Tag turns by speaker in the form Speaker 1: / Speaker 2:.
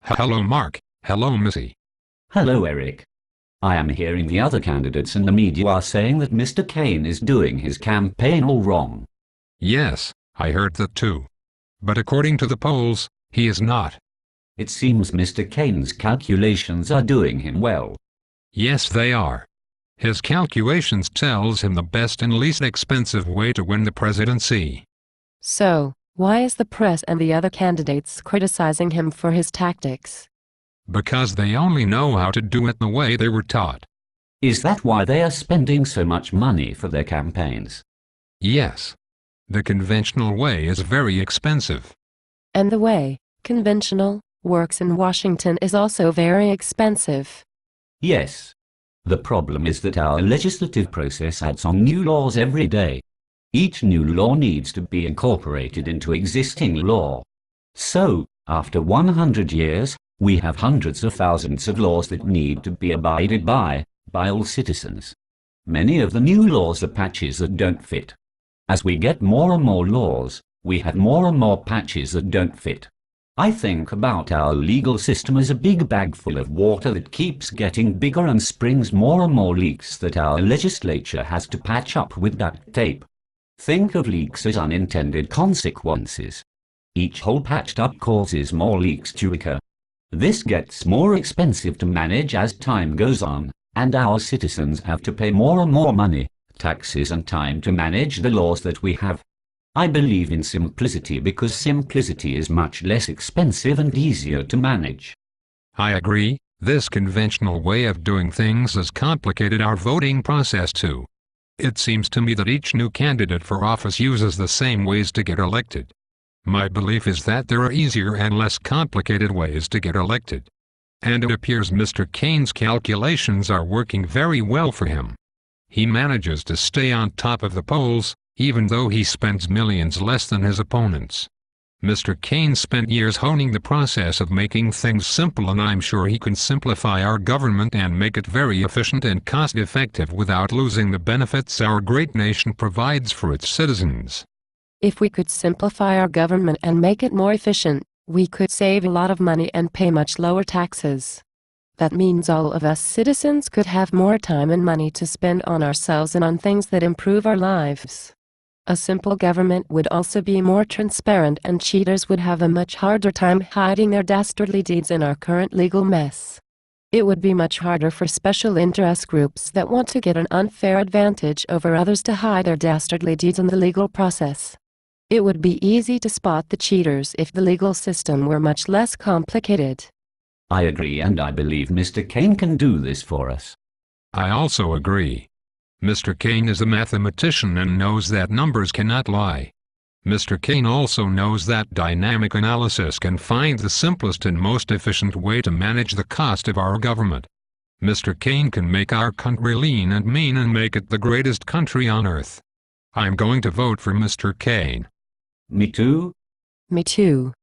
Speaker 1: Hello Mark, hello Missy.
Speaker 2: Hello Eric. I am hearing the other candidates and the media are saying that Mr. Cain is doing his campaign all wrong.
Speaker 1: Yes, I heard that too. But according to the polls, he is not.
Speaker 2: It seems Mr. Cain's calculations are doing him well.
Speaker 1: Yes, they are. His calculations tells him the best and least expensive way to win the presidency.
Speaker 3: So, why is the press and the other candidates criticizing him for his tactics?
Speaker 1: Because they only know how to do it the way they were taught.
Speaker 2: Is that why they are spending so much money for their campaigns?
Speaker 1: Yes. The conventional way is very expensive.
Speaker 3: And the way conventional works in Washington is also very expensive.
Speaker 2: Yes. The problem is that our legislative process adds on new laws every day. Each new law needs to be incorporated into existing law. So, after 100 years, we have hundreds of thousands of laws that need to be abided by all citizens. Many of the new laws are patches that don't fit. As we get more and more laws, we have more and more patches that don't fit. I think about our legal system as a big bag full of water that keeps getting bigger and springs more and more leaks that our legislature has to patch up with duct tape. Think of leaks as unintended consequences. Each hole patched up causes more leaks to occur. This gets more expensive to manage as time goes on, and our citizens have to pay more and more money, taxes and time to manage the laws that we have. I believe in simplicity because simplicity is much less expensive and easier to manage.
Speaker 1: I agree, this conventional way of doing things has complicated our voting process too. It seems to me that each new candidate for office uses the same ways to get elected. My belief is that there are easier and less complicated ways to get elected. And it appears Mr. Cain's calculations are working very well for him. He manages to stay on top of the polls, even though he spends millions less than his opponents. Mr. Cain spent years honing the process of making things simple, and I'm sure he can simplify our government and make it very efficient and cost-effective without losing the benefits our great nation provides for its citizens.
Speaker 3: If we could simplify our government and make it more efficient, we could save a lot of money and pay much lower taxes. That means all of us citizens could have more time and money to spend on ourselves and on things that improve our lives. A simple government would also be more transparent, and cheaters would have a much harder time hiding their dastardly deeds in our current legal mess. It would be much harder for special interest groups that want to get an unfair advantage over others to hide their dastardly deeds in the legal process. It would be easy to spot the cheaters if the legal system were much less complicated.
Speaker 2: I agree, and I believe Mr. Cain can do this for us.
Speaker 1: I also agree. Mr. Cain is a mathematician and knows that numbers cannot lie. Mr. Cain also knows that dynamic analysis can find the simplest and most efficient way to manage the cost of our government. Mr. Cain can make our country lean and mean and make it the greatest country on earth. I'm going to vote for Mr. Cain.
Speaker 2: Me too.
Speaker 3: Me too.